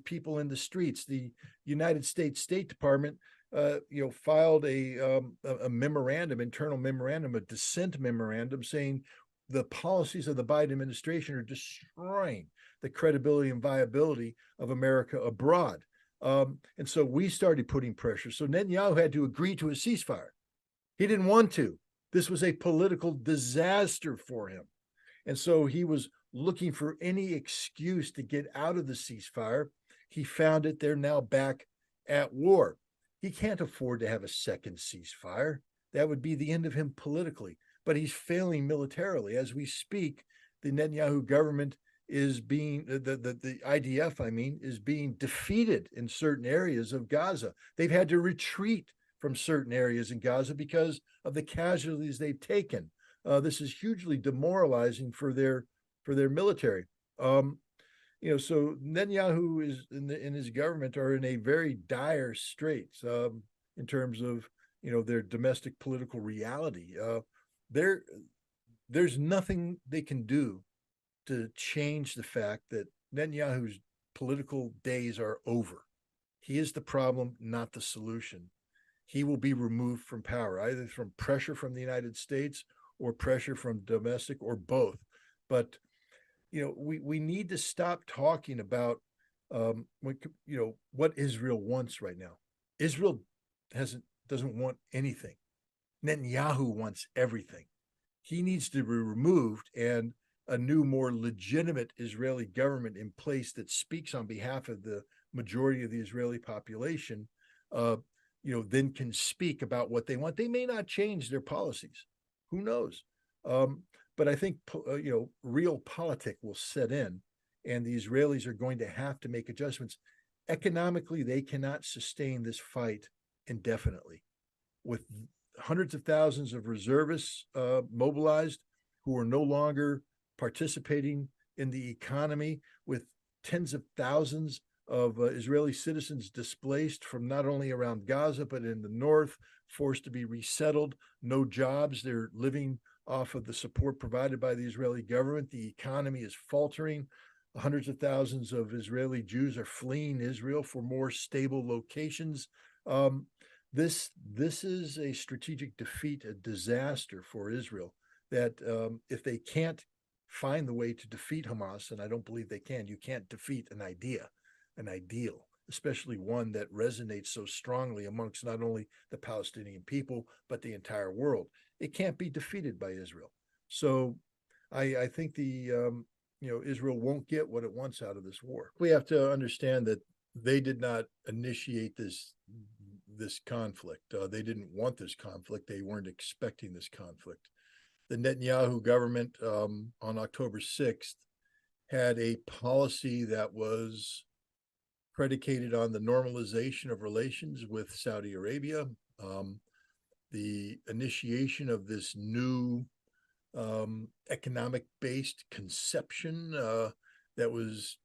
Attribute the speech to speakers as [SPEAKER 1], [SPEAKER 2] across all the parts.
[SPEAKER 1] people in the streets. The United States State Department, filed a memorandum, internal memorandum, a dissent memorandum, saying the policies of the Biden administration are destroying the credibility and viability of America abroad. And so we started putting pressure. So Netanyahu had to agree to a ceasefire. He didn't want to. This was a political disaster for him. And so he was looking for any excuse to get out of the ceasefire. He found it. They're now back at war. He can't afford to have a second ceasefire. That would be the end of him politically. But he's failing militarily. As we speak, the Netanyahu government is being, the IDF, is being defeated in certain areas of Gaza. They've had to retreat from certain areas in Gaza because of the casualties they've taken. This is hugely demoralizing for their military. So Netanyahu is in his government are in a very dire straits in terms of their domestic political reality. There's nothing they can do to change the fact that Netanyahu's political days are over. He is the problem, not the solution. He will be removed from power, either from pressure from the United States or pressure from domestic, or both. But we need to stop talking about what Israel wants right now. Israel doesn't want anything. Netanyahu wants everything. He needs to be removed, and a new, more legitimate Israeli government in place that speaks on behalf of the majority of the Israeli population, then can speak about what they want. They may not change their policies. Who knows? But I think, real politic will set in, and the Israelis are going to have to make adjustments. Economically, they cannot sustain this fight indefinitely. With hundreds of thousands of reservists mobilized who are no longer participating in the economy, with tens of thousands of Israeli citizens displaced from not only around Gaza, but in the north, forced to be resettled, no jobs. They're living off of the support provided by the Israeli government. The economy is faltering. Hundreds of thousands of Israeli Jews are fleeing Israel for more stable locations. This is a strategic defeat, a disaster for Israel, that if they can't find the way to defeat Hamas, and I don't believe they can, you can't defeat an ideal, especially one that resonates so strongly amongst not only the Palestinian people, but the entire world. It can't be defeated by Israel. So I think Israel won't get what it wants out of this war. We have to understand that they did not initiate this conflict. They didn't want this conflict. They weren't expecting this conflict. The Netanyahu government on October 6th had a policy that was predicated on the normalization of relations with Saudi Arabia, the initiation of this new economic-based conception that was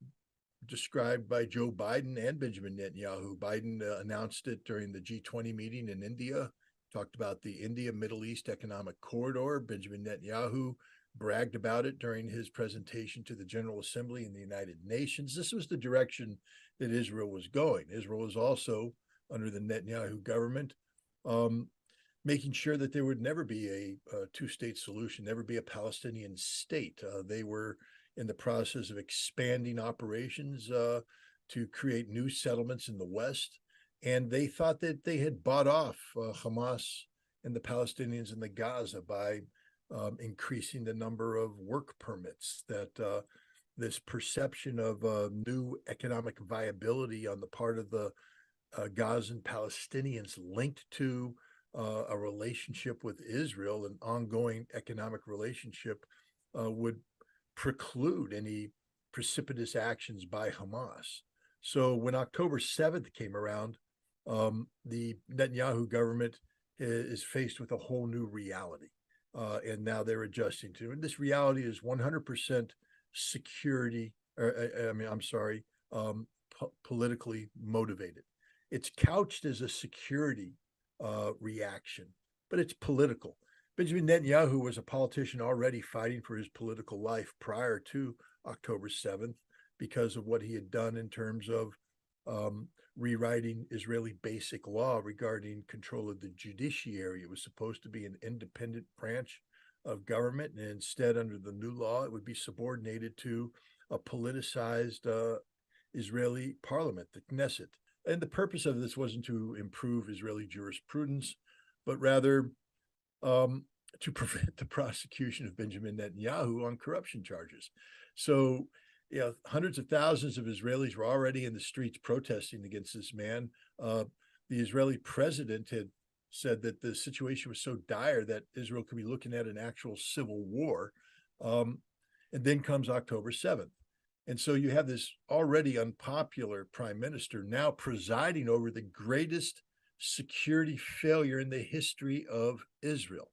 [SPEAKER 1] described by Joe Biden and Benjamin Netanyahu. Biden announced it during the G20 meeting in India, talked about the India-Middle East Economic Corridor. Benjamin Netanyahu bragged about it during his presentation to the General Assembly in the United Nations. This was the direction that Israel was going. Israel was also, under the Netanyahu government, making sure that there would never be a two-state solution, never be a Palestinian state. They were in the process of expanding operations to create new settlements in the West. And they thought that they had bought off Hamas and the Palestinians in the Gaza by increasing the number of work permits, that this perception of new economic viability on the part of the Gazan Palestinians linked to a relationship with Israel, an ongoing economic relationship, would preclude any precipitous actions by Hamas. So when October 7th came around, the Netanyahu government is faced with a whole new reality. And now they're adjusting to it. And this reality is 100% security, politically motivated. It's couched as a security reaction, but it's political. Benjamin Netanyahu was a politician already fighting for his political life prior to October 7th because of what he had done in terms of rewriting Israeli basic law regarding control of the judiciary. It was supposed to be an independent branch of government, and instead, under the new law, it would be subordinated to a politicized Israeli parliament, the Knesset. And the purpose of this wasn't to improve Israeli jurisprudence, but rather to prevent the prosecution of Benjamin Netanyahu on corruption charges. So, hundreds of thousands of Israelis were already in the streets protesting against this man. The Israeli president had said that the situation was so dire that Israel could be looking at an actual civil war. And then comes October 7th. And so you have this already unpopular prime minister now presiding over the greatest security failure in the history of Israel.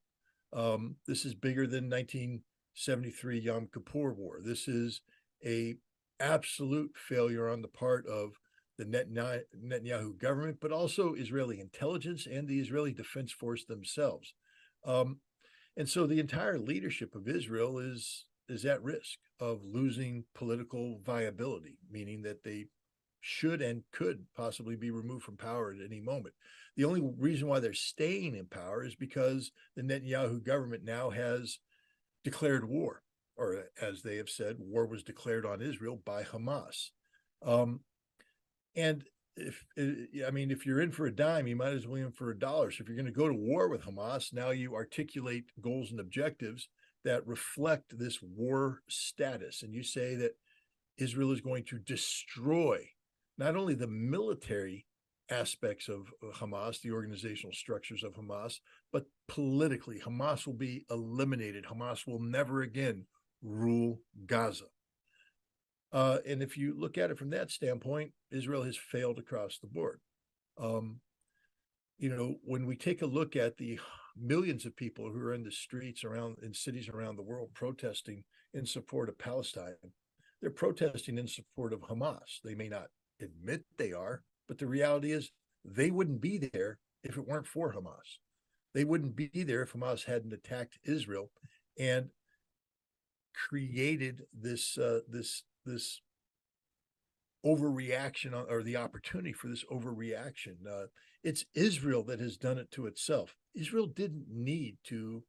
[SPEAKER 1] This is bigger than 1973 Yom Kippur War. This is a absolute failure on the part of the Netanyahu government, but also Israeli intelligence and the Israeli Defense Force themselves. And so the entire leadership of Israel is at risk of losing political viability, meaning that they should and could possibly be removed from power at any moment. The only reason why they're staying in power is because the Netanyahu government now has declared war, or as they have said, war was declared on Israel by Hamas. And if you're in for a dime, you might as well be in for a dollar. So if you're going to go to war with Hamas, now you articulate goals and objectives that reflect this war status. And you say that Israel is going to destroy not only the military aspects of Hamas, the organizational structures of Hamas, but politically, Hamas will be eliminated. Hamas will never again rule Gaza. And if you look at it from that standpoint, Israel has failed across the board. When we take a look at the millions of people who are in the streets in cities around the world protesting in support of Palestine, they're protesting in support of Hamas. They may not admit they are, but the reality is they wouldn't be there if it weren't for Hamas. They wouldn't be there if Hamas hadn't attacked Israel and created this overreaction, or the opportunity for this overreaction. It's Israel that has done it to itself. Israel didn't need to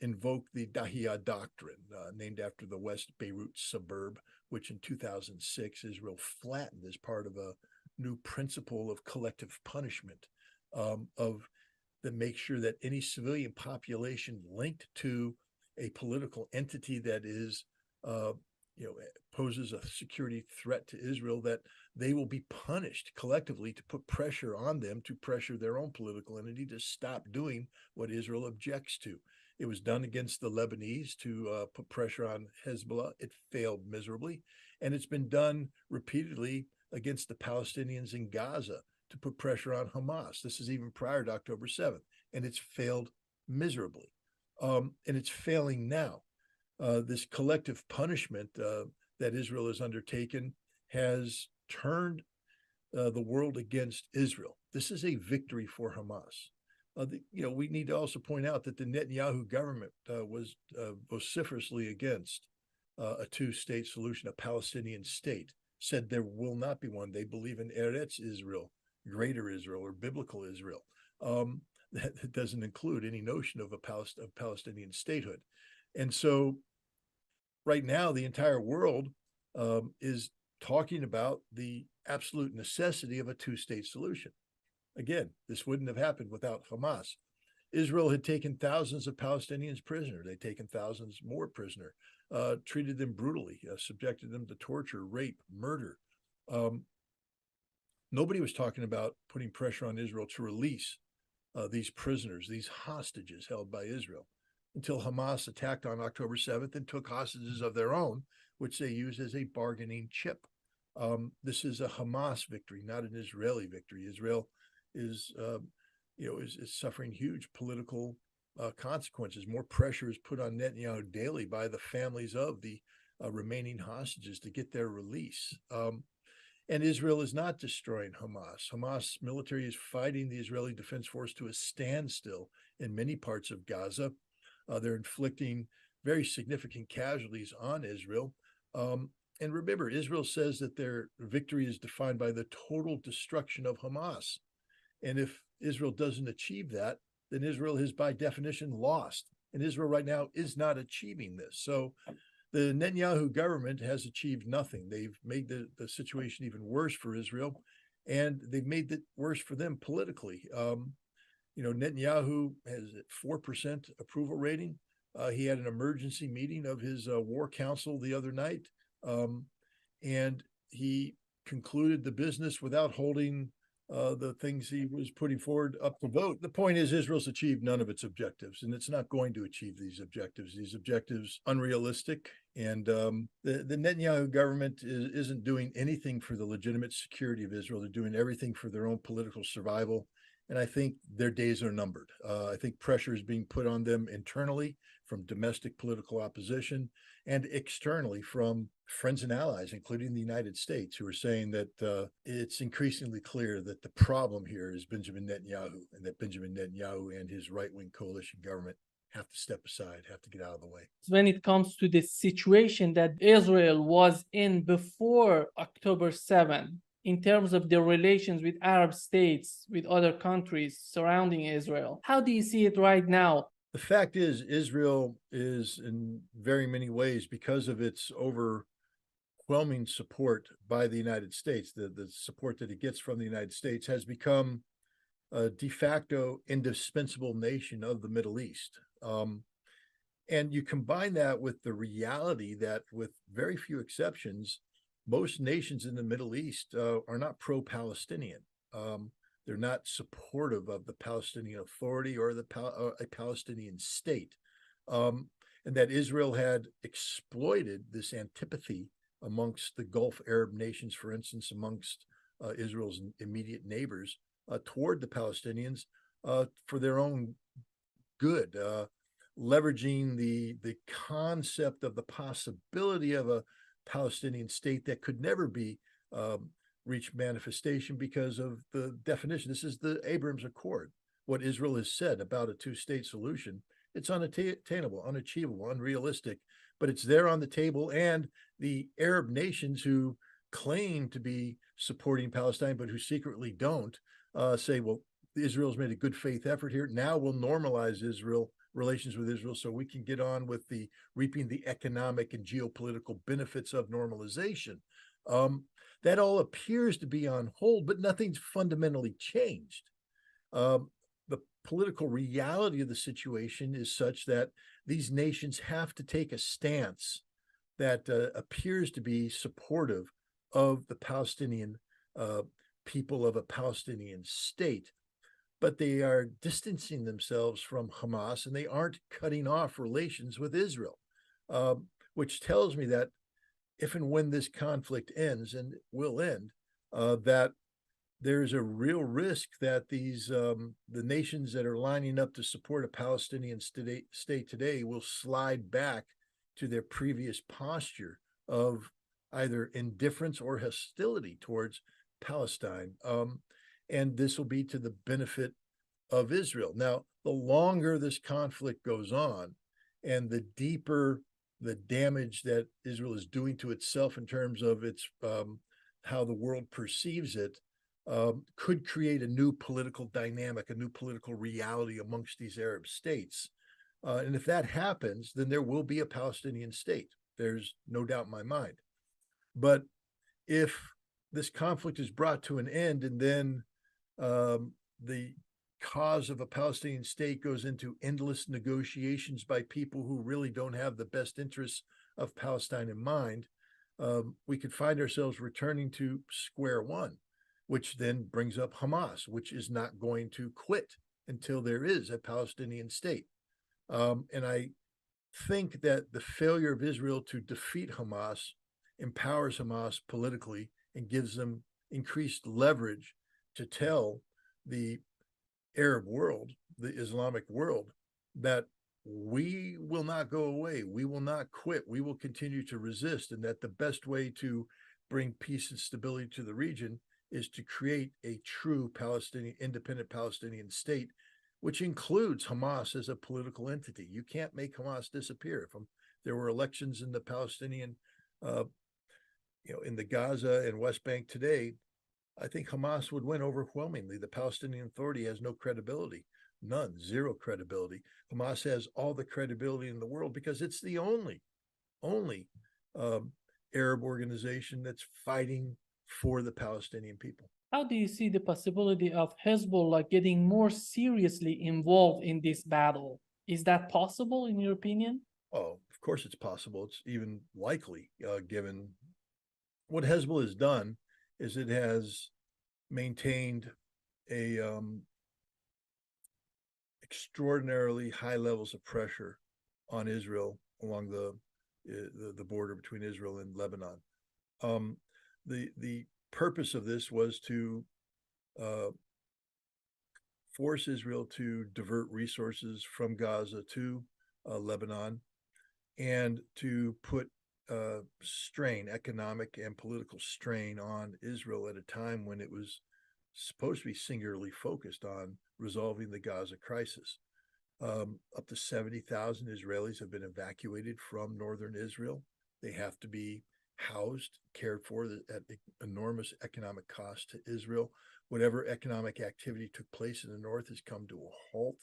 [SPEAKER 1] invoke the Dahiya doctrine, named after the West Beirut suburb, which in 2006 Israel flattened as part of a new principle of collective punishment, that makes sure that any civilian population linked to a political entity that is poses a security threat to Israel, that they will be punished collectively to put pressure on them, to pressure their own political entity to stop doing what Israel objects to. It was done against the Lebanese to put pressure on Hezbollah. It failed miserably. And it's been done repeatedly against the Palestinians in Gaza to put pressure on Hamas. This is even prior to October 7th, and it's failed miserably. And it's failing now. This collective punishment that Israel has undertaken has turned the world against Israel. This is a victory for Hamas. We need to also point out that the Netanyahu government was vociferously against a two-state solution, a Palestinian state, said there will not be one. They believe in Eretz Israel, greater Israel, or biblical Israel. That doesn't include any notion of a Palestinian statehood. And so right now, the entire world is talking about the absolute necessity of a two-state solution. Again, this wouldn't have happened without Hamas. Israel had taken thousands of Palestinians prisoner. They'd taken thousands more prisoner, treated them brutally, subjected them to torture, rape, murder. Nobody was talking about putting pressure on Israel to release these prisoners, these hostages held by Israel, until Hamas attacked on October 7th and took hostages of their own, which they used as a bargaining chip. This is a Hamas victory, not an Israeli victory. Israel is suffering huge political consequences. More pressure is put on Netanyahu daily by the families of the remaining hostages to get their release. And Israel is not destroying Hamas. Hamas military is fighting the Israeli Defense Force to a standstill in many parts of Gaza. They're inflicting very significant casualties on Israel. And remember, Israel says that their victory is defined by the total destruction of Hamas. And if Israel doesn't achieve that, then Israel is by definition lost. And Israel right now is not achieving this. So the Netanyahu government has achieved nothing. They've made the situation even worse for Israel, and they've made it worse for them politically. Netanyahu has a 4% approval rating. He had an emergency meeting of his war council the other night, and he concluded the business without holding the things he was putting forward up to vote. The point is, Israel's achieved none of its objectives, and it's not going to achieve these objectives. These objectives unrealistic, and the Netanyahu government isn't doing anything for the legitimate security of Israel. They're doing everything for their own political survival, and I think their days are numbered. I think pressure is being put on them internally from domestic political opposition and externally from friends and allies, including the United States, who are saying that it's increasingly clear that the problem here is Benjamin Netanyahu, and that Benjamin Netanyahu and his right-wing coalition government have to step aside, have to get out of the way.
[SPEAKER 2] When it comes to the situation that Israel was in before October 7, in terms of the relations with Arab states, with other countries surrounding Israel, how do you see it right now?
[SPEAKER 1] The fact is, Israel is in very many ways, because of its overwhelming support by the United States, the support that it gets from the United States, has become a de facto indispensable nation of the Middle East. And you combine that with the reality that, with very few exceptions, most nations in the Middle East are not pro-Palestinian. They're not supportive of the Palestinian Authority or a Palestinian state. And that Israel had exploited this antipathy amongst the Gulf Arab nations, for instance, amongst Israel's immediate neighbors, toward the Palestinians for their own good, leveraging the concept of the possibility of a Palestinian state that could never be reach manifestation because of the definition. This is the Abraham Accord. What Israel has said about a two-state solution, it's unattainable, unachievable, unrealistic, but it's there on the table. And the Arab nations who claim to be supporting Palestine, but who secretly don't, say, well, Israel's made a good faith effort here. Now we'll normalize relations with Israel, so we can get on with reaping the economic and geopolitical benefits of normalization. That all appears to be on hold, but nothing's fundamentally changed. The political reality of the situation is such that these nations have to take a stance that appears to be supportive of the Palestinian people, of a Palestinian state, but they are distancing themselves from Hamas, and they aren't cutting off relations with Israel, which tells me that if and when this conflict ends, and it will end, that there's a real risk that the nations that are lining up to support a Palestinian state today will slide back to their previous posture of either indifference or hostility towards Palestine. And this will be to the benefit of Israel. Now, the longer this conflict goes on, and the deeper the damage that Israel is doing to itself in terms of its how the world perceives it, could create a new political dynamic, a new political reality amongst these Arab states. And if that happens, then there will be a Palestinian state. There's no doubt in my mind. But if this conflict is brought to an end, and then the cause of a Palestinian state goes into endless negotiations by people who really don't have the best interests of Palestine in mind, we could find ourselves returning to square one, which then brings up Hamas, which is not going to quit until there is a Palestinian state. And I think that the failure of Israel to defeat Hamas empowers Hamas politically and gives them increased leverage to tell the Arab world, the Islamic world, that we will not go away. We will not quit. We will continue to resist. And that the best way to bring peace and stability to the region is to create a true independent Palestinian state, which includes Hamas as a political entity. You can't make Hamas disappear. If there were elections in the Palestinian in the Gaza and West Bank today, I think Hamas would win overwhelmingly. The Palestinian Authority has no credibility, none, zero credibility. Hamas has all the credibility in the world because it's the only um, Arab organization that's fighting for the Palestinian people.
[SPEAKER 2] How do you see the possibility of Hezbollah getting more seriously involved in this battle? Is that possible, in your opinion?
[SPEAKER 1] Oh, of course it's possible. It's even likely, given what Hezbollah has done is it has maintained a extraordinarily high levels of pressure on Israel along the border between Israel and Lebanon. The purpose of this was to force Israel to divert resources from Gaza to Lebanon and to put strain, economic and political strain on Israel at a time when it was supposed to be singularly focused on resolving the Gaza crisis. Up to 70,000 Israelis have been evacuated from northern Israel. They have to be housed, cared for at enormous economic cost to Israel. Whatever economic activity took place in the north has come to a halt.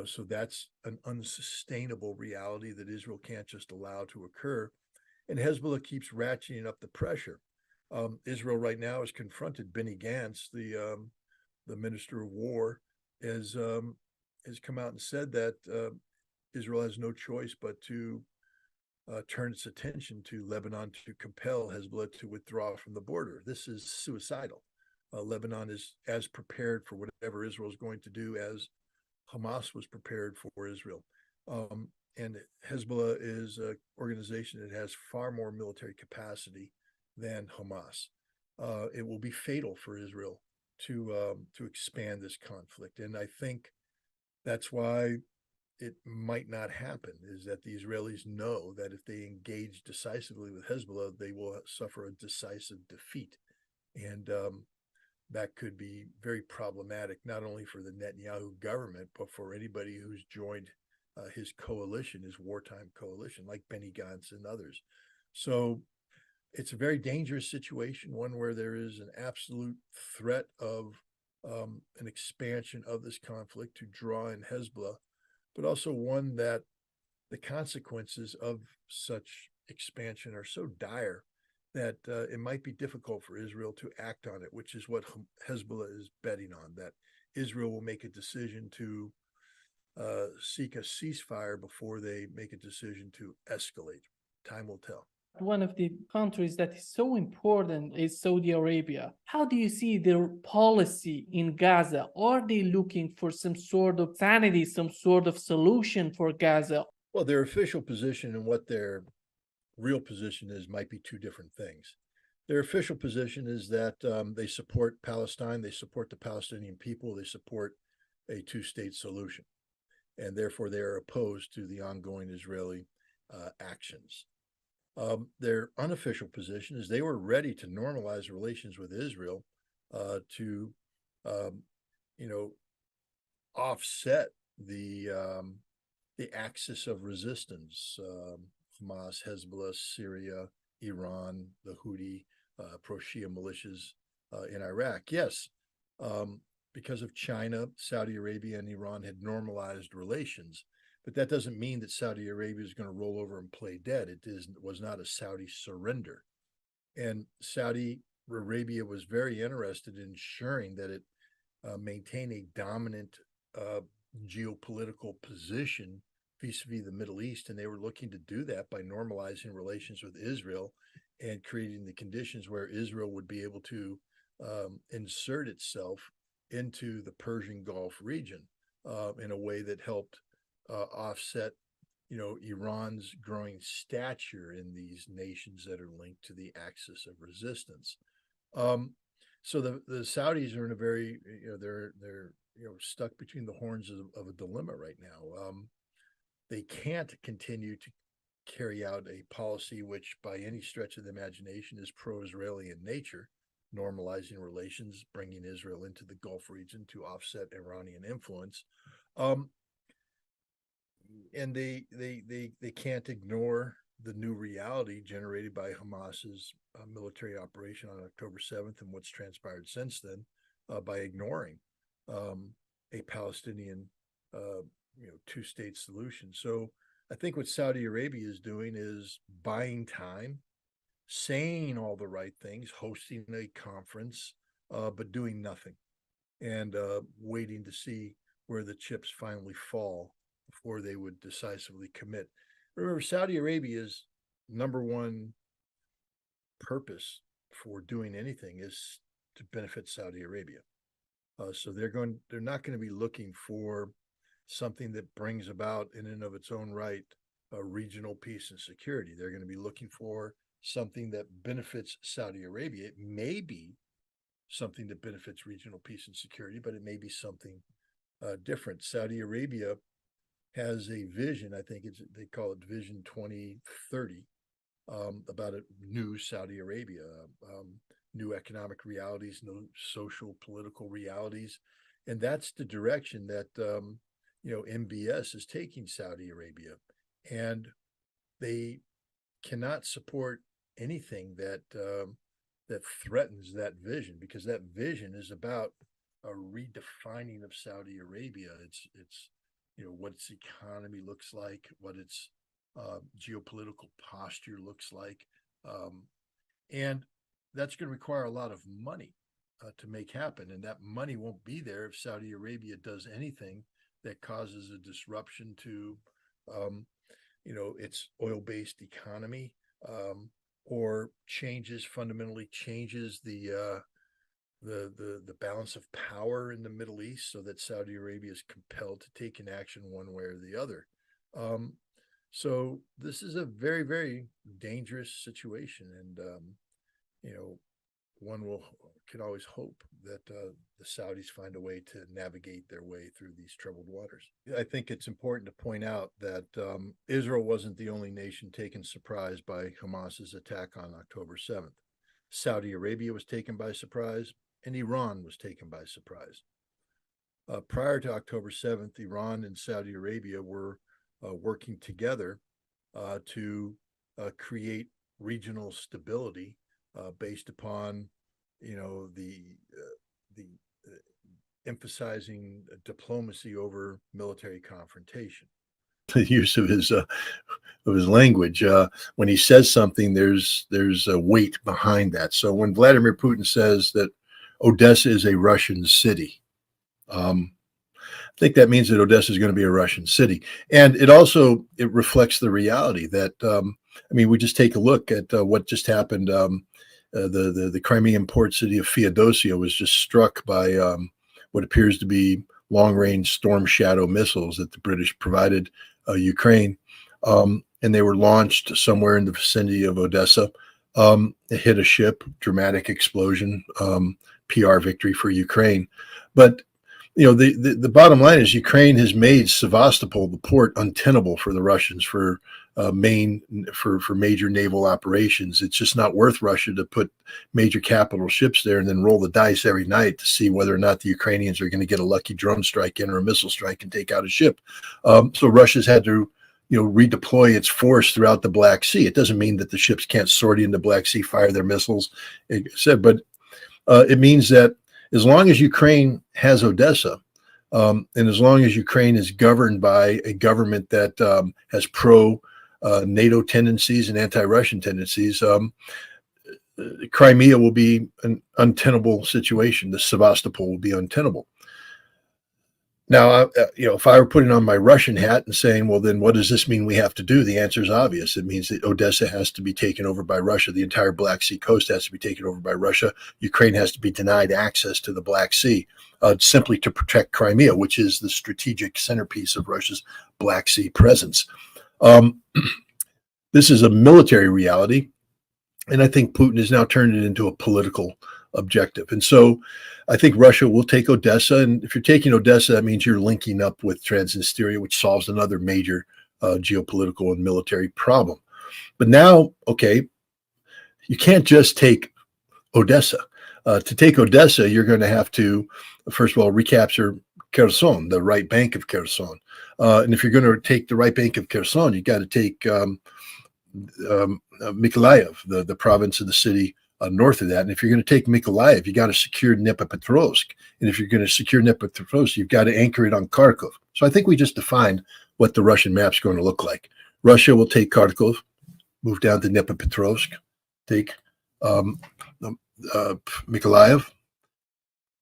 [SPEAKER 1] So that's an unsustainable reality that Israel can't just allow to occur. And Hezbollah keeps ratcheting up the pressure. Israel right now has confronted Benny Gantz, the Minister of War, has come out and said that Israel has no choice but to turn its attention to Lebanon to compel Hezbollah to withdraw from the border. This is suicidal. Lebanon is as prepared for whatever Israel is going to do as Hamas was prepared for Israel. And Hezbollah is an organization that has far more military capacity than Hamas. It will be fatal for Israel to expand this conflict. And I think that's why it might not happen, is that the Israelis know that if they engage decisively with Hezbollah, they will suffer a decisive defeat. And that could be very problematic, not only for the Netanyahu government, but for anybody who's joined his coalition, his wartime coalition, like Benny Gantz and others. So it's a very dangerous situation, one where there is an absolute threat of an expansion of this conflict to draw in Hezbollah, but also one that the consequences of such expansion are so dire that it might be difficult for Israel to act on it, which is what Hezbollah is betting on, that Israel will make a decision to seek a ceasefire before they make a decision to escalate. Time will tell.
[SPEAKER 2] One of the countries that is so important is Saudi Arabia. How do you see their policy in Gaza? Are they looking for some sort of sanity, some sort of solution for Gaza?
[SPEAKER 1] Well, their official position and what their real position is might be two different things. Their official position is that they support Palestine, they support the Palestinian people, they support a two-state solution, and therefore they are opposed to the ongoing Israeli actions. Their unofficial position is they were ready to normalize relations with Israel to, offset the axis of resistance. Hamas, Hezbollah, Syria, Iran, the Houthi, pro-Shia militias in Iraq. Yes, because of China, Saudi Arabia, and Iran had normalized relations. But that doesn't mean that Saudi Arabia is going to roll over and play dead. It was not a Saudi surrender. And Saudi Arabia was very interested in ensuring that it maintain a dominant geopolitical position vis-a-vis the Middle East. And they were looking to do that by normalizing relations with Israel and creating the conditions where Israel would be able to insert itself into the Persian Gulf region in a way that helped offset, Iran's growing stature in these nations that are linked to the axis of resistance. So the Saudis are in a very, they're stuck between the horns of a dilemma right now. They can't continue to carry out a policy which, by any stretch of the imagination, is pro-Israeli in nature, normalizing relations, bringing Israel into the Gulf region to offset Iranian influence. And they can't ignore the new reality generated by Hamas's military operation on October 7th and what's transpired since then by ignoring a Palestinian two-state solution. So I think what Saudi Arabia is doing is buying time, saying all the right things, hosting a conference, but doing nothing, and waiting to see where the chips finally fall before they would decisively commit. Remember, Saudi Arabia's number one purpose for doing anything is to benefit Saudi Arabia. So they're not going to be looking for something that brings about in and of its own right regional peace and security. They're going to be looking for something that benefits Saudi Arabia. It may be something that benefits regional peace and security, but it may be something different. Saudi Arabia has a vision. I think they call it Vision 2030, about a new Saudi Arabia, new economic realities, new social political realities, and that's the direction that MBS is taking Saudi Arabia, and they cannot support anything that that threatens that vision, because that vision is about a redefining of Saudi Arabia. It's what its economy looks like, what its geopolitical posture looks like, and that's going to require a lot of money to make happen, and that money won't be there if Saudi Arabia does anything that causes a disruption to its oil-based economy, or fundamentally changes the balance of power in the Middle East, so that Saudi Arabia is compelled to take an action one way or the other. So this is a very, very dangerous situation, and one can always hope that the Saudis find a way to navigate their way through these troubled waters. I think it's important to point out that Israel wasn't the only nation taken surprise by Hamas's attack on October 7th. Saudi Arabia was taken by surprise, and Iran was taken by surprise. Prior to October 7th, Iran and Saudi Arabia were working together to create regional stability based upon the emphasizing diplomacy over military confrontation. The use of his language, when he says something, there's a weight behind that. So when Vladimir Putin says that Odessa is a Russian city, I think that means that Odessa is going to be a Russian city, and it reflects the reality that we just take a look at what just happened. The Crimean port city of Feodosia was just struck by what appears to be long-range Storm Shadow missiles that the British provided Ukraine, and they were launched somewhere in the vicinity of Odessa. It hit a ship, dramatic explosion, PR victory for Ukraine. But the bottom line is Ukraine has made Sevastopol, the port, untenable for the Russians for major naval operations. It's just not worth Russia to put major capital ships there and then roll the dice every night to see whether or not the Ukrainians are going to get a lucky drone strike in or a missile strike and take out a ship. So Russia's had to redeploy its force throughout the Black Sea. It doesn't mean that the ships can't sortie in the Black Sea, fire their missiles, but it means that as long as Ukraine has Odessa, and as long as Ukraine is governed by a government that has pro-NATO tendencies and anti-Russian tendencies, Crimea will be an untenable situation. The Sevastopol will be untenable. Now, if I were putting on my Russian hat and saying, well, then what does this mean we have to do? The answer is obvious. It means that Odessa has to be taken over by Russia. The entire Black Sea coast has to be taken over by Russia. Ukraine has to be denied access to the Black Sea simply to protect Crimea, which is the strategic centerpiece of Russia's Black Sea presence. This is a military reality, and I think Putin has now turned it into a political objective. And so I think Russia will take Odessa. And if you're taking Odessa, that means you're linking up with Transnistria, which solves another major geopolitical and military problem. But now, okay, you can't just take Odessa. To take Odessa, you're going to have to, first of all, recapture Kherson, the right bank of Kherson. And if you're going to take the right bank of Kherson, you got to take Mykolaiv, the province of the city north of that. And if you're going to take Mykolaiv, you got to secure Dnipropetrovsk. And if you're going to secure Dnipropetrovsk, you've got to anchor it on Kharkov. So I think we just defined what the Russian map's going to look like. Russia will take Kharkov, move down to Dnipropetrovsk, take Mykolaiv,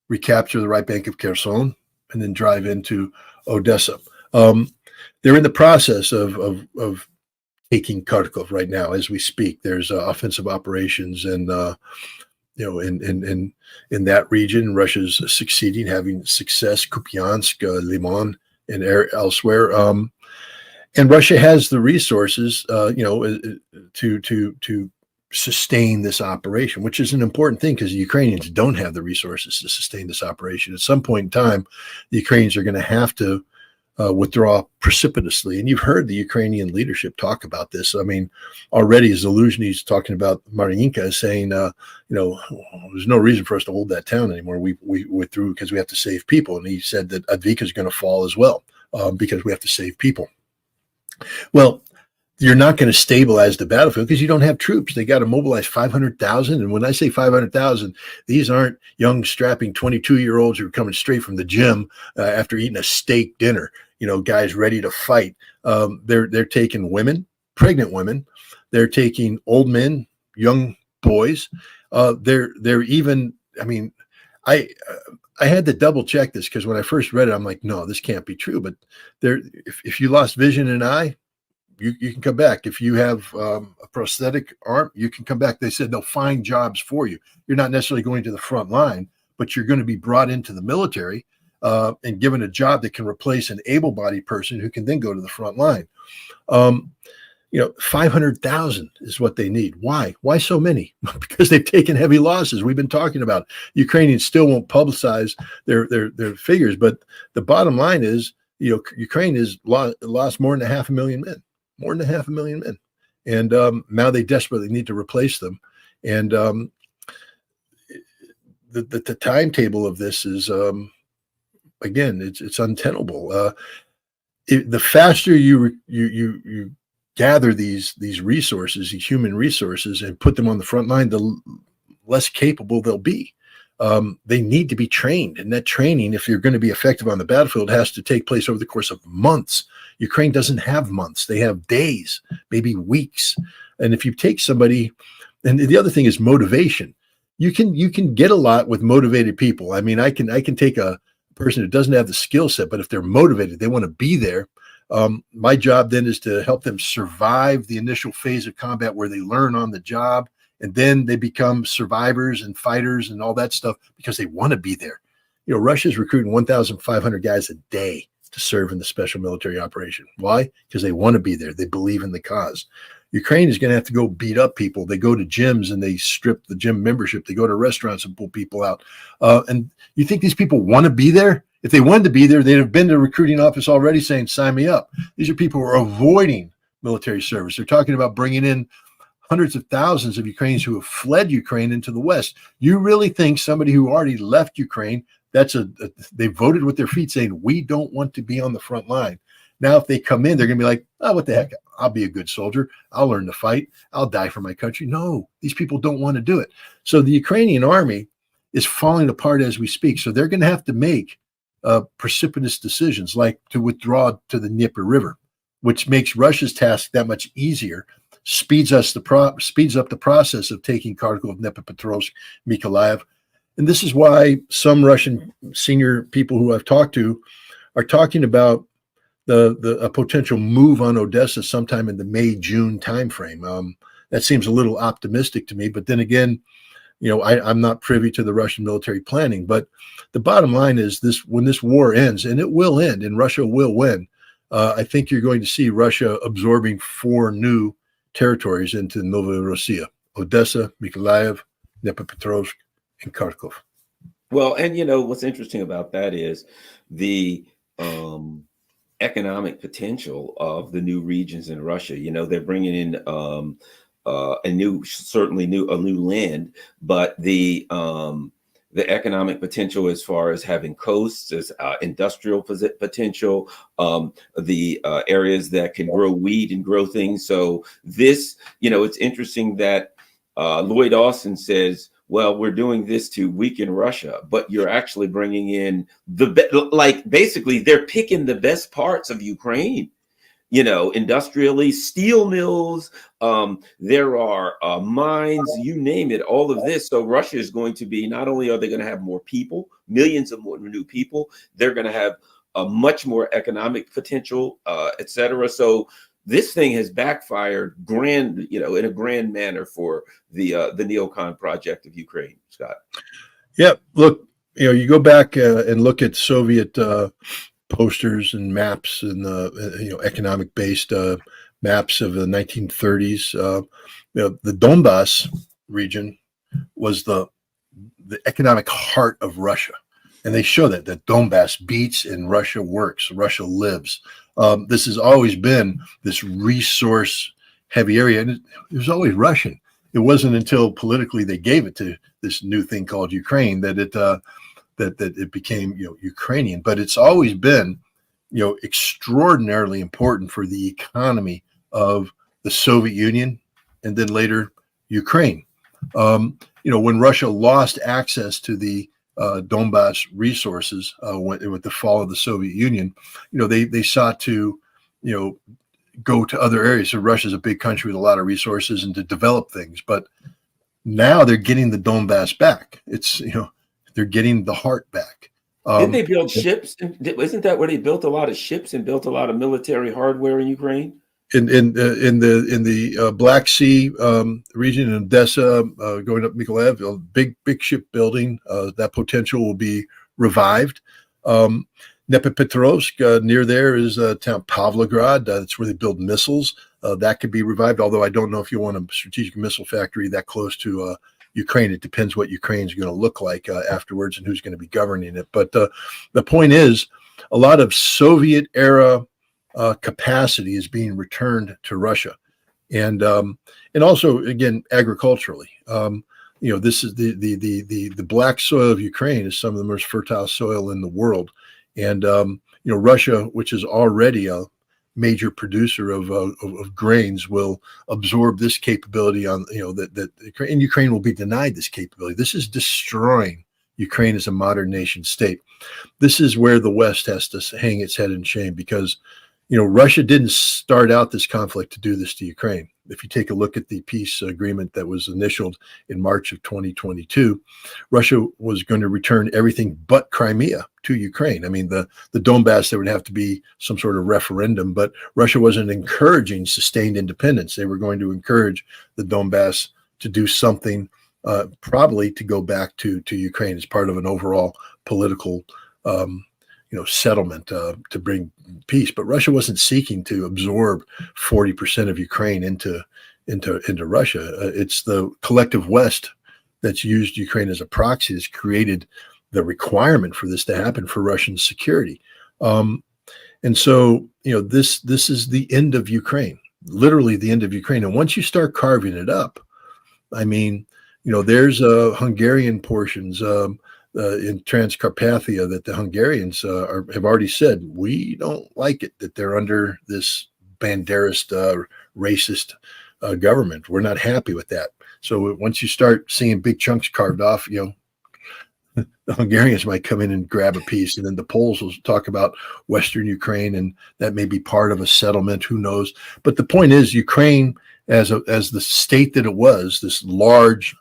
[SPEAKER 1] recapture the right bank of Kherson, and then drive into Odessa. They're in the process of taking Kharkov right now as we speak. There's offensive operations and in that region. Russia's succeeding, having success, Kupiansk, Liman, and elsewhere. And Russia has the resources, to sustain this operation, which is an important thing because the Ukrainians don't have the resources to sustain this operation. At some point in time, the Ukrainians are going to have to withdraw precipitously. And you've heard the Ukrainian leadership talk about this. I mean, already Zaluzhny's talking about Mariinka, saying, there's no reason for us to hold that town anymore. We withdrew because we have to save people. And he said that Advika is going to fall as well because we have to save people. Well, you're not going to stabilize the battlefield because you don't have troops. They got to mobilize 500,000. And when I say 500,000, these aren't young, strapping 22-year-olds who are coming straight from the gym after eating a steak dinner, guys ready to fight. They're taking women, pregnant women. They're taking old men, young boys. They're even, I had to double check this because when I first read it, I'm like, no, this can't be true. But if you lost vision in an eye, you can come back. If you have a prosthetic arm, you can come back. They said they'll find jobs for you. You're not necessarily going to the front line, but you're going to be brought into the military and given a job that can replace an able-bodied person who can then go to the front line. 500,000 is what they need. Why? Why so many? Because they've taken heavy losses. We've been talking about it. Ukrainians still won't publicize their figures, but the bottom line is, Ukraine has lost more than 500,000 men. More than 500,000 men. And now they desperately need to replace them. And the timetable of this is, again, it's untenable. The faster you gather these resources, these human resources, and put them on the front line, the less capable they'll be. They need to be trained. And that training, if you're going to be effective on the battlefield, has to take place over the course of months. Ukraine doesn't have months. They have days, maybe weeks. And if you take somebody, and the other thing is motivation. You can get a lot with motivated people. I mean, I can take a person who doesn't have the skill set, but if they're motivated, they want to be there. My job then is to help them survive the initial phase of combat where they learn on the job. And then they become survivors and fighters and all that stuff because they want to be there. Russia's recruiting 1,500 guys a day to serve in the special military operation. Why? Because they want to be there. They believe in the cause. Ukraine is going to have to go beat up people. They go to gyms and they strip the gym membership. They go to restaurants and pull people out. And you think these people want to be there? If they wanted to be there, they'd have been to the recruiting office already saying, sign me up. These are people who are avoiding military service. They're talking about bringing in hundreds of thousands of Ukrainians who have fled Ukraine into the West. You really think somebody who already left Ukraine, they voted with their feet saying, we don't want to be on the front line. Now, if they come in, they're going to be like, oh, what the heck? I'll be a good soldier. I'll learn to fight. I'll die for my country. No, these people don't want to do it. So the Ukrainian army is falling apart as we speak. So they're going to have to make precipitous decisions like to withdraw to the Dnieper River, which makes Russia's task that much easier, speeds up the process of taking Kharkov, Dnipropetrovsk, Mykolaiv. And this is why some Russian senior people who I've talked to are talking about a potential move on Odessa sometime in the May-June timeframe. That seems a little optimistic to me, but then again, I'm not privy to the Russian military planning. But the bottom line is when this war ends, and it will end, and Russia will win, I think you're going to see Russia absorbing 4 new territories into Novorossiya: Odessa, Mykolaiv, Dnipropetrovsk, and Kharkov.
[SPEAKER 3] Well, and what's interesting about that is the economic potential of the new regions in Russia. They're bringing in a new land, but the the economic potential as far as having coasts, as industrial potential, the areas that can grow wheat and grow things. So this, it's interesting that Lloyd Austin says, well, we're doing this to weaken Russia, but you're actually bringing in basically they're picking the best parts of Ukraine, industrially, steel mills, there are mines, you name it, all of this. So Russia is going to be, not only are they going to have more people, millions of more new people, they're going to have a much more economic potential, et cetera. So this thing has backfired in a grand manner for the neocon project of Ukraine, Scott.
[SPEAKER 1] Yeah, look, you go back and look at Soviet posters and maps and economic based maps of the 1930s. The Donbass region was the economic heart of Russia, and they show that Donbass beats and Russia works, Russia lives. This has always been this resource heavy area, and it was always Russian. It wasn't until politically they gave it to this new thing called Ukraine that it became Ukrainian. But it's always been extraordinarily important for the economy of the Soviet Union and then later Ukraine. When Russia lost access to the Donbass resources with the fall of the Soviet Union, they sought to go to other areas. So Russia's a big country with a lot of resources and to develop things, but now they're getting the Donbass back. It's they're getting the heart back.
[SPEAKER 3] Didn't they build ships? Isn't that where they built a lot of ships and built a lot of military hardware in Ukraine?
[SPEAKER 1] In the Black Sea region in Odessa, going up Mykolaiv, a big shipbuilding. That potential will be revived. Dnipropetrovsk, near there is town Pavlograd. That's where they build missiles. That could be revived, although I don't know if you want a strategic missile factory that close to Ukraine. It depends what Ukraine's going to look like afterwards and who's going to be governing it. But the point is, a lot of Soviet-era capacity is being returned to Russia, and also again agriculturally. This is the black soil of Ukraine is some of the most fertile soil in the world. And Russia, which is already a major producer of grains, will absorb this capability on and Ukraine will be denied this capability. This is destroying Ukraine as a modern nation state. This is where the West has to hang its head in shame, because Russia didn't start out this conflict to do this to Ukraine. If you take a look at the peace agreement that was initialed in March of 2022, Russia was going to return everything but Crimea to Ukraine. I mean, the Donbass, there would have to be some sort of referendum, but Russia wasn't encouraging sustained independence. They were going to encourage the Donbass to do something, probably to go back to Ukraine as part of an overall political settlement to bring peace. But Russia wasn't seeking to absorb 40% of Ukraine into Russia. It's the collective West that's used Ukraine as a proxy that's created the requirement for this to happen for Russian security. And so, this is the end of Ukraine, literally the end of Ukraine. And once you start carving it up, I mean, there's Hungarian portions in Transcarpathia that the Hungarians have already said, we don't like it that they're under this Banderist, racist government. We're not happy with that. So once you start seeing big chunks carved off, the Hungarians might come in and grab a piece, and then the Poles will talk about Western Ukraine, and that may be part of a settlement. Who knows? But the point is, Ukraine, as the state that it was, this large,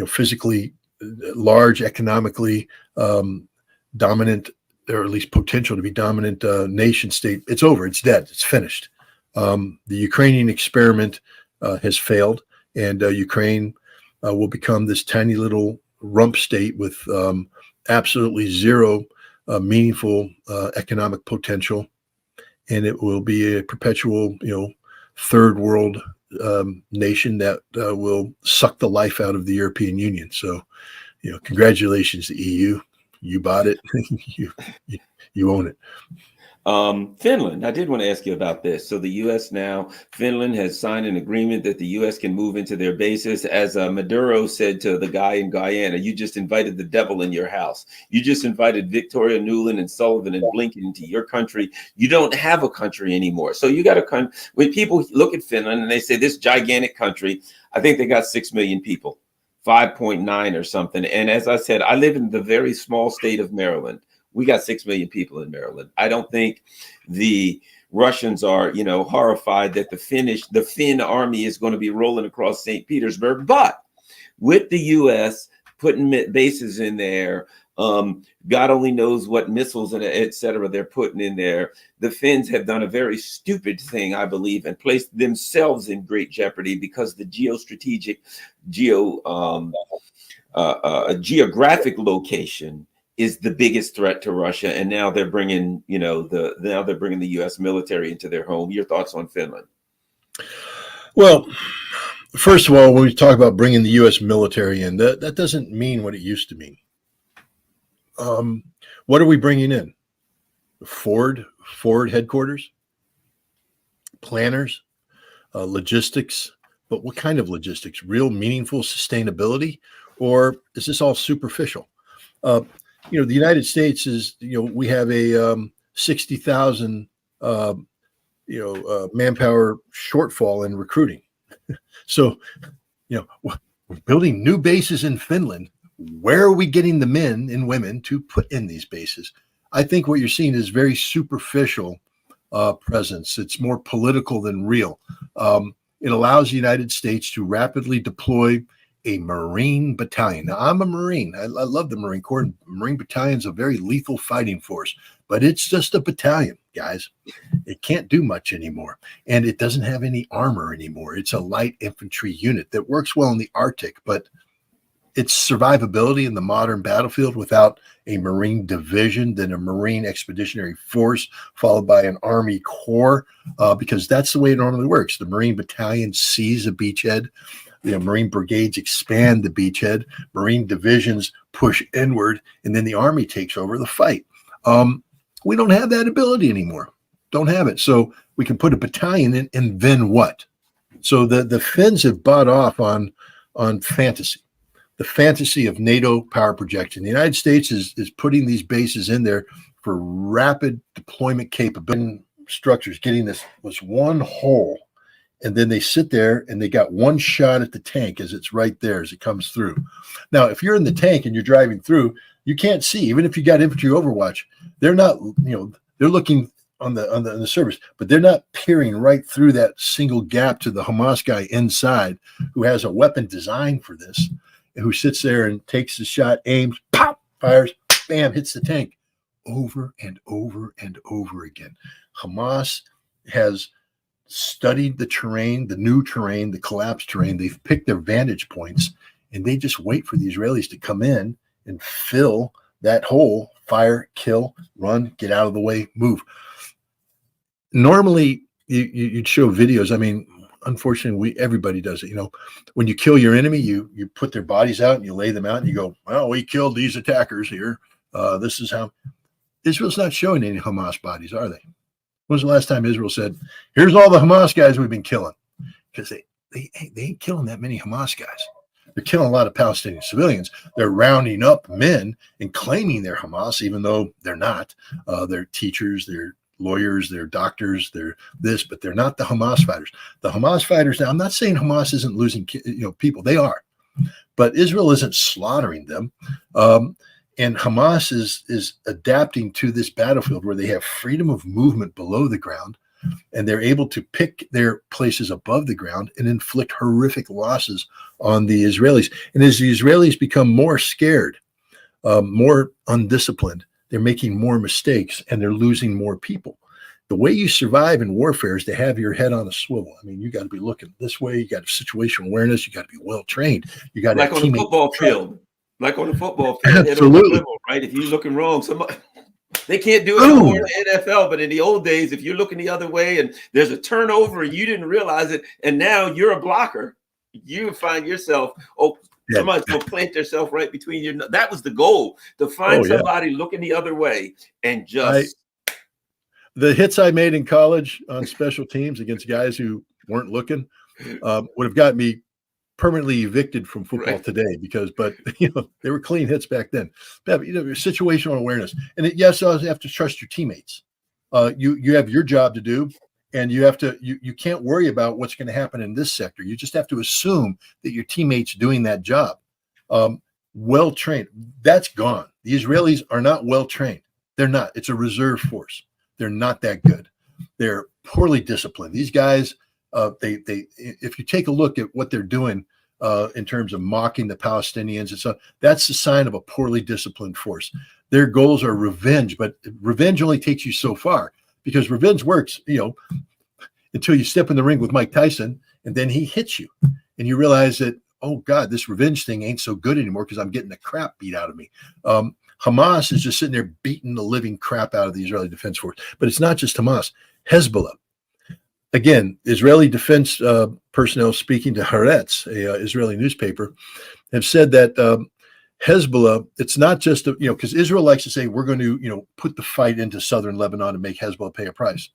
[SPEAKER 1] physically large, economically dominant, or at least potential to be dominant nation state, it's over. It's dead. It's finished. The Ukrainian experiment has failed, and Ukraine will become this tiny little rump state with absolutely zero meaningful economic potential, and it will be a perpetual, third world nation that will suck the life out of the European Union. So, congratulations to EU. You bought it. you own it.
[SPEAKER 3] Finland, I did want to ask you about this. So the U.S. now, Finland has signed an agreement that the U.S. can move into their bases. As Maduro said to the guy in Guyana, you just invited the devil in your house. You just invited Victoria Nuland and Sullivan and Blinken into your country. You don't have a country anymore. So you got to, when people look at Finland and they say this gigantic country, I think they got 6 million people, 5.9 or something. And as I said, I live in the very small state of Maryland. We got 6 million people in Maryland. I don't think the Russians are, horrified that the Finn army is going to be rolling across St. Petersburg. But with the U.S. putting bases in there, God only knows what missiles and et cetera they're putting in there. The Finns have done a very stupid thing, I believe, and placed themselves in great jeopardy because the geographic location is the biggest threat to Russia, and now they're bringing, the U.S. military into their home. Your thoughts on Finland?
[SPEAKER 1] Well, first of all, when we talk about bringing the U.S. military in, that doesn't mean what it used to mean. What are we bringing in? Ford headquarters, planners, logistics. But what kind of logistics? Real, meaningful sustainability, or is this all superficial? The United States is, we have a 60,000, manpower shortfall in recruiting. So, we're building new bases in Finland. Where are we getting the men and women to put in these bases? I think what you're seeing is very superficial presence. It's more political than real. It allows the United States to rapidly deploy a Marine battalion. Now, I'm a Marine. I love the Marine Corps. Marine battalion is a very lethal fighting force, but it's just a battalion, guys. It can't do much anymore, and it doesn't have any armor anymore. It's a light infantry unit that works well in the Arctic, but its survivability in the modern battlefield without a Marine division, then a Marine expeditionary force, followed by an Army Corps, because that's the way it normally works. The Marine battalion sees a beachhead. Marine brigades expand the beachhead, Marine divisions push inward, and then the Army takes over the fight. We don't have that ability anymore. Don't have it. So we can put a battalion in, and then what? So the Finns have bought off on fantasy, the fantasy of NATO power projection. The United States is putting these bases in there for rapid deployment capability structures, getting this one hole. And then they sit there and they got one shot at the tank as it's right there as it comes through. Now, if you're in the tank and you're driving through, you can't see, even if you got infantry overwatch, they're not, they're looking on the surface, but they're not peering right through that single gap to the Hamas guy inside who has a weapon designed for this, and who sits there and takes the shot, aims, pop, fires, bam, hits the tank over and over and over again. Hamas has studied the terrain, the new terrain, the collapsed terrain. They've picked their vantage points, and they just wait for the Israelis to come in and fill that hole, fire, kill, run, get out of the way, move. Normally, you'd show videos. I mean, unfortunately, everybody does it. When you kill your enemy, you put their bodies out and you lay them out and you go, well, we killed these attackers here. This is how. Israel's not showing any Hamas bodies, are they? When was the last time Israel said, here's all the Hamas guys we've been killing? Because they ain't killing that many Hamas guys. They're killing a lot of Palestinian civilians. They're rounding up men and claiming they're Hamas, even though they're not. They're teachers, they're lawyers, they're doctors, they're this, but they're not the Hamas fighters. The Hamas fighters, now I'm not saying Hamas isn't losing people. They are. But Israel isn't slaughtering them. And Hamas is adapting to this battlefield where they have freedom of movement below the ground, and they're able to pick their places above the ground and inflict horrific losses on the Israelis. And as the Israelis become more scared, more undisciplined, they're making more mistakes and they're losing more people. The way you survive in warfare is to have your head on a swivel. I mean, you got to be looking this way. You got situational awareness. You got to be well trained. You got to
[SPEAKER 3] like on a football field. Like on the football field,
[SPEAKER 1] absolutely,
[SPEAKER 3] right? If you're looking wrong, somebody they can't do it anymore in the NFL. But in the old days, if you're looking the other way and there's a turnover and you didn't realize it, and now you're a blocker, you find yourself Somebody's going to plant themselves right between your. That was the goal, to find somebody looking the other way and just.
[SPEAKER 1] The hits I made in college on special teams against guys who weren't looking would have got me permanently evicted from football today but they were clean hits back then. Situational awareness, and you also have to trust your teammates. You have your job to do, and you can't worry about what's going to happen in this sector. You just have to assume that your teammates doing that job. Well trained, that's gone. The Israelis are not well trained. They're not. It's a reserve force. They're not that good. They're poorly disciplined. These guys, if you take a look at what they're doing in terms of mocking the Palestinians and so, that's the sign of a poorly disciplined force. Their goals are revenge, but revenge only takes you so far, because revenge works, until you step in the ring with Mike Tyson and then he hits you and you realize that, oh God, this revenge thing ain't so good anymore because I'm getting the crap beat out of me. Hamas is just sitting there beating the living crap out of the Israeli Defense Force. But it's not just Hamas. Hezbollah. Again, Israeli defense personnel speaking to Haaretz, a Israeli newspaper, have said that Hezbollah, it's not just, because Israel likes to say we're going to, put the fight into southern Lebanon and make Hezbollah pay a price.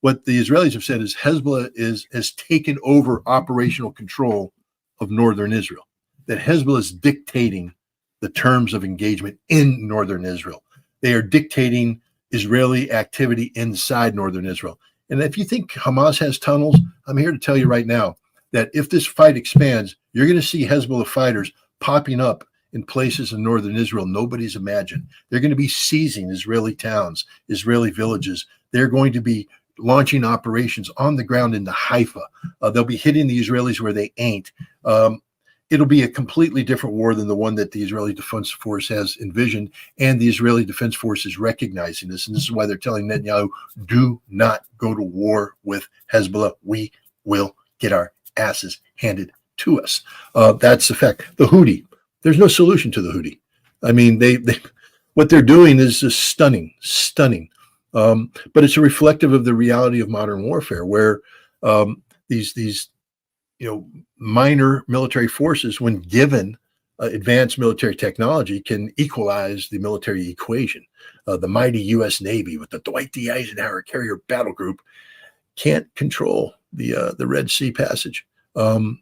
[SPEAKER 1] What the Israelis have said is Hezbollah has taken over operational control of northern Israel, that Hezbollah is dictating the terms of engagement in northern Israel. They are dictating Israeli activity inside northern Israel. And if you think Hamas has tunnels, I'm here to tell you right now that if this fight expands, you're going to see Hezbollah fighters popping up in places in northern Israel nobody's imagined. They're going to be seizing Israeli towns, Israeli villages. They're going to be launching operations on the ground into Haifa. They'll be hitting the Israelis where they ain't. It'll be a completely different war than the one that the Israeli Defense Force has envisioned, and the Israeli Defense Force is recognizing this, and this is why they're telling Netanyahu, do not go to war with Hezbollah. We will get our asses handed to us. That's the fact. The Houthi, there's no solution to the Houthi. I mean, they what they're doing is just stunning. But it's a reflective of the reality of modern warfare, where these minor military forces, when given advanced military technology, can equalize the military equation. The mighty U.S. Navy with the Dwight D. Eisenhower carrier battle group can't control the Red Sea passage. The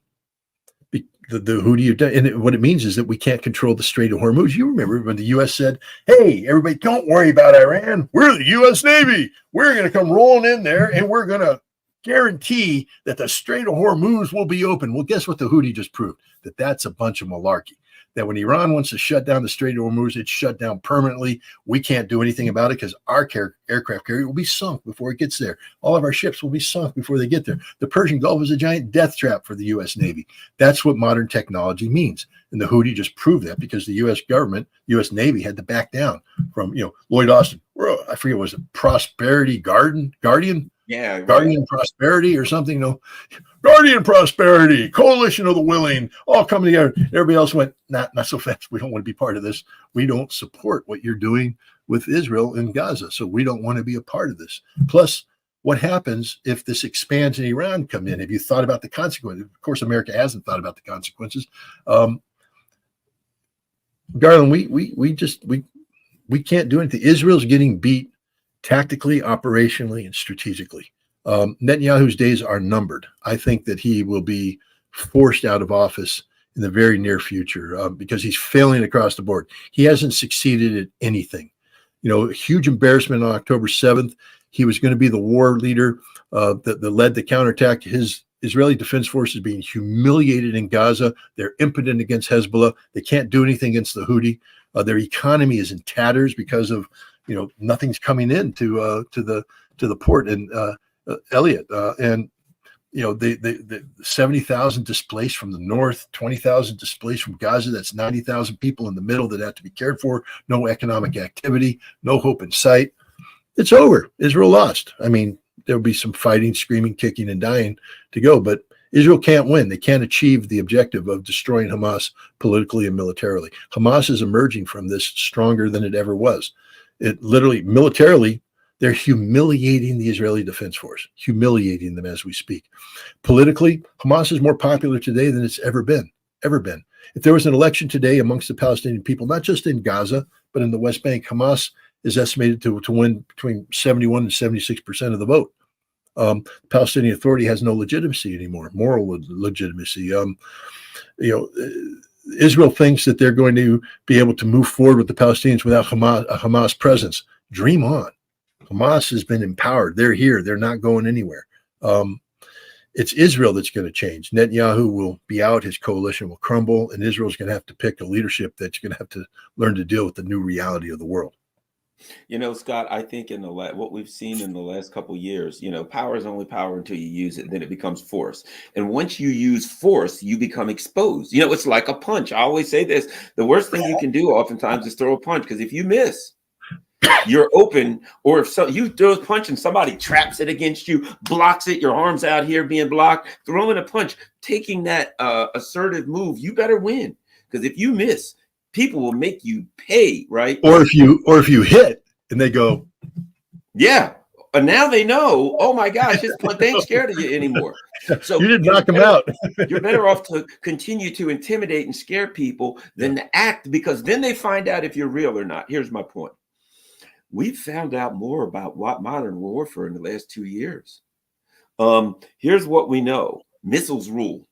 [SPEAKER 1] Houthi, and what it means is that we can't control the Strait of Hormuz. You remember when the U.S. said, hey, everybody, don't worry about Iran. We're the U.S. Navy. We're going to come rolling in there, and we're going to guarantee that the Strait of Hormuz will be open. Well, guess what the Houthi just proved? That that's a bunch of malarkey. That when Iran wants to shut down the Strait of Hormuz, it's shut down permanently. We can't do anything about it because our aircraft carrier will be sunk before it gets there. All of our ships will be sunk before they get there. The Persian Gulf is a giant death trap for the U.S. Navy. That's what modern technology means. And the Houthi just proved that, because the U.S. government, U.S. Navy, had to back down from, Lloyd Austin. I forget, was it Prosperity Guardian?
[SPEAKER 3] Yeah,
[SPEAKER 1] Guardian Prosperity or something, Guardian Prosperity, Coalition of the Willing, all coming together. Everybody else went, not so fast. We don't want to be part of this. We don't support what you're doing with Israel in Gaza. So we don't want to be a part of this. Plus, what happens if this expands and Iran come in? Have you thought about the consequences? Of course, America hasn't thought about the consequences. Garland, we can't do anything. Israel's getting beat tactically, operationally, and strategically. Netanyahu's days are numbered. I think that he will be forced out of office in the very near future because he's failing across the board. He hasn't succeeded at anything. A huge embarrassment on October 7th. He was going to be the war leader that led the counterattack. His Israeli Defense Force is being humiliated in Gaza. They're impotent against Hezbollah. They can't do anything against the Houthi. Their economy is in tatters because of nothing's coming in to the port and Elliot and the 70,000 displaced from the north, 20,000 displaced from Gaza. That's 90,000 people in the middle that have to be cared for. No economic activity, no hope in sight. It's over. Israel lost. I mean, there'll be some fighting, screaming, kicking, and dying to go, but Israel can't win. They can't achieve the objective of destroying Hamas politically and militarily. Hamas is emerging from this stronger than it ever was. It literally, militarily, they're humiliating the Israeli Defense Force, humiliating them as we speak. Politically, Hamas is more popular today than it's ever been. If there was an election today amongst the Palestinian people, not just in Gaza, but in the West Bank, Hamas is estimated to win between 71 and 76% of the vote. The Palestinian Authority has no legitimacy anymore, moral legitimacy. Israel thinks that they're going to be able to move forward with the Palestinians without a Hamas presence. Dream on. Hamas has been empowered. They're here. They're not going anywhere. It's Israel that's going to change. Netanyahu will be out. His coalition will crumble, and Israel's going to have to pick a leadership that's going to have to learn to deal with the new reality of the world.
[SPEAKER 3] Scott, I think in what we've seen in the last couple of years, power is only power until you use it, then it becomes force. And once you use force, you become exposed. It's like a punch. I always say this: the worst thing you can do oftentimes is throw a punch, because if you miss, you're open. Or if you throw a punch and somebody traps it against you, blocks it, your arm's out here being blocked, throwing a punch, taking that assertive move, you better win. Because if you miss, people will make you pay, right?
[SPEAKER 1] Or if you hit and they go,
[SPEAKER 3] yeah, and now they know, oh my gosh, they ain't scared of you anymore. So
[SPEAKER 1] you didn't knock them out.
[SPEAKER 3] You're better off to continue to intimidate and scare people than to act, because then they find out if you're real or not. Here's my point. We've found out more about what modern warfare in the last 2 years. Here's what we know. Missiles rule.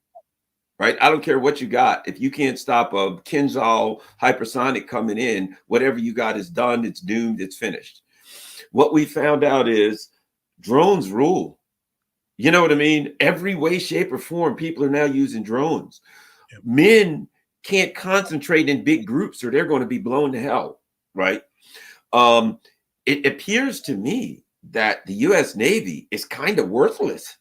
[SPEAKER 3] Right? I don't care what you got. If you can't stop a Kinzhal hypersonic coming in, whatever you got is done. It's doomed. It's finished. What we found out is drones rule. You know what I mean? Every way, shape, or form, people are now using drones. Yep. Men can't concentrate in big groups or they're going to be blown to hell. Right? It appears to me that the U.S. Navy is kind of worthless,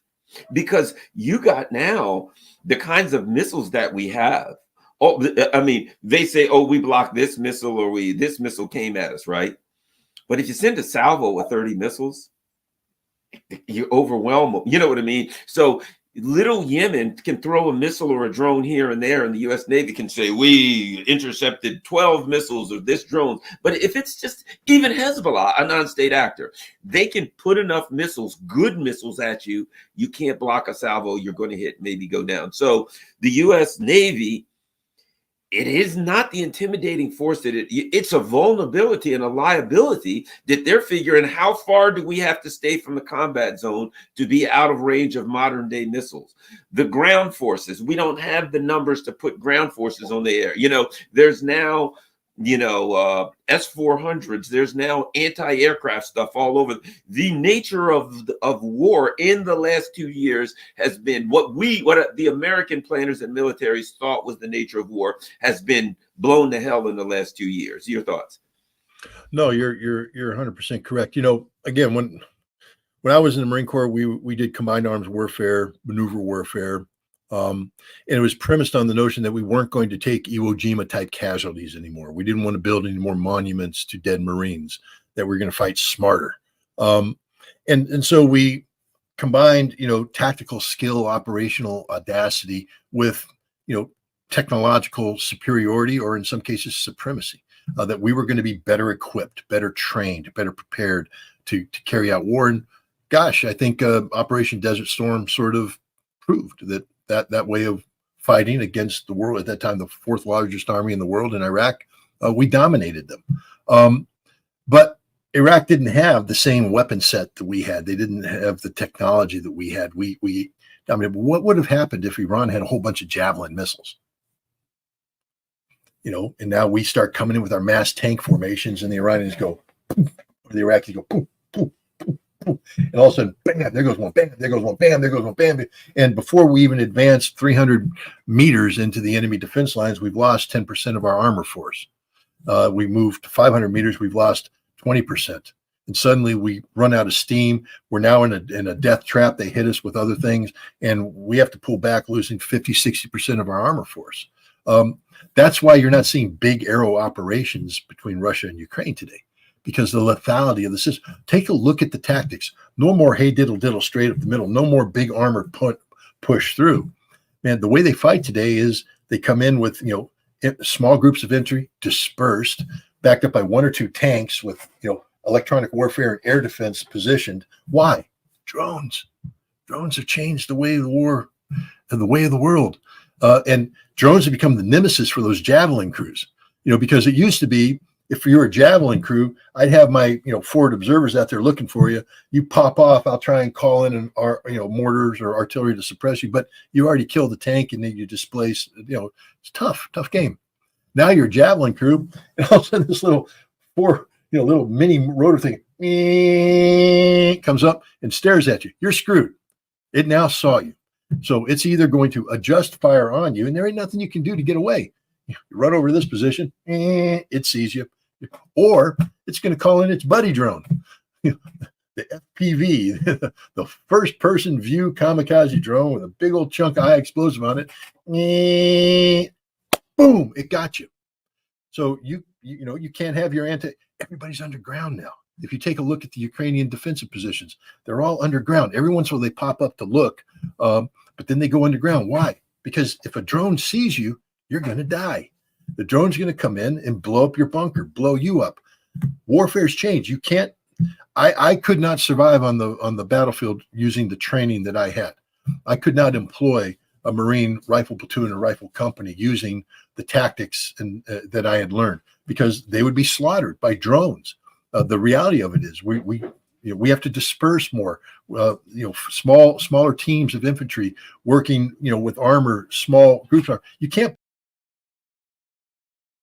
[SPEAKER 3] because you got now the kinds of missiles that we have. Oh, I mean, they say, oh, we blocked this missile, or this missile came at us, right? But if you send a salvo with 30 missiles, you overwhelm them. You know what I mean? So little Yemen can throw a missile or a drone here and there, and the U.S. Navy can say, we intercepted 12 missiles of this drone. But if it's just even Hezbollah, a non-state actor, they can put enough missiles, good missiles at you. You can't block a salvo. You're going to hit, maybe go down. So the U.S. Navy, it is not the intimidating force that it's a vulnerability and a liability that they're figuring, how far do we have to stay from the combat zone to be out of range of modern day missiles? The ground forces, we don't have the numbers to put ground forces on the air. There's now, S-400s, there's now anti-aircraft stuff all over. The nature of war in the last 2 years has been what the American planners and militaries thought was the nature of war has been blown to hell in the last 2 years. Your thoughts?
[SPEAKER 1] No, you're 100% correct. Again, when I was in the Marine Corps, we did combined arms warfare, maneuver warfare. And it was premised on the notion that we weren't going to take Iwo Jima type casualties anymore. We didn't want to build any more monuments to dead Marines, that we were going to fight smarter. And so we combined, tactical skill, operational audacity with, technological superiority, or in some cases supremacy, that we were going to be better equipped, better trained, better prepared to carry out war. And gosh, I think Operation Desert Storm sort of proved that way of fighting against the world at that time, the fourth largest army in the world in Iraq, we dominated them. But Iraq didn't have the same weapon set that we had. They didn't have the technology that we had. What would have happened if Iran had a whole bunch of Javelin missiles? And now we start coming in with our mass tank formations, and the Iranians go, poof, or the Iraqis go, poof, poof, poof, poof. And all of a sudden, bam, there goes one, bam, there goes one, bam, there goes one, bam. And before we even advanced 300 meters into the enemy defense lines, we've lost 10% of our armor force. We moved to 500 meters, we've lost 20%. And suddenly we run out of steam. We're now in a death trap. They hit us with other things, and we have to pull back, losing 50, 60% of our armor force. That's why you're not seeing big aero operations between Russia and Ukraine today, because the lethality of the system. Take a look at the tactics. No more hey diddle diddle straight up the middle. No more big armor push through. Man, the way they fight today is they come in with small groups of infantry dispersed, backed up by one or two tanks with electronic warfare and air defense positioned. Why? Drones. Drones have changed the way of the war and the way of the world. And drones have become the nemesis for those javelin crews, because it used to be, if you're a javelin crew, I'd have my, forward observers out there looking for you. You pop off, I'll try and call in mortars or artillery to suppress you, but you already killed the tank and then you displace, it's tough game. Now you're a javelin crew, and all of a sudden this little little mini rotor thing comes up and stares at you. You're screwed. It now saw you. So it's either going to adjust fire on you, and there ain't nothing you can do to get away. You run over this position, it sees you. Or it's going to call in its buddy drone, the FPV, the first person view kamikaze drone with a big old chunk of high explosive on it. Boom, it got you. So you can't have your everybody's underground now. If you take a look at the Ukrainian defensive positions, they're all underground. Every once in a while they pop up to look, but then they go underground. Why? Because if a drone sees you, you're going to die. The drone's going to come in and blow up your bunker, blow you up. Warfare's changed. You can't. I could not survive on the battlefield using the training that I had. I could not employ a Marine rifle platoon or rifle company using the tactics that I had learned, because they would be slaughtered by drones. The reality of it is we have to disperse more. Smaller teams of infantry working with armor, small groups. You can't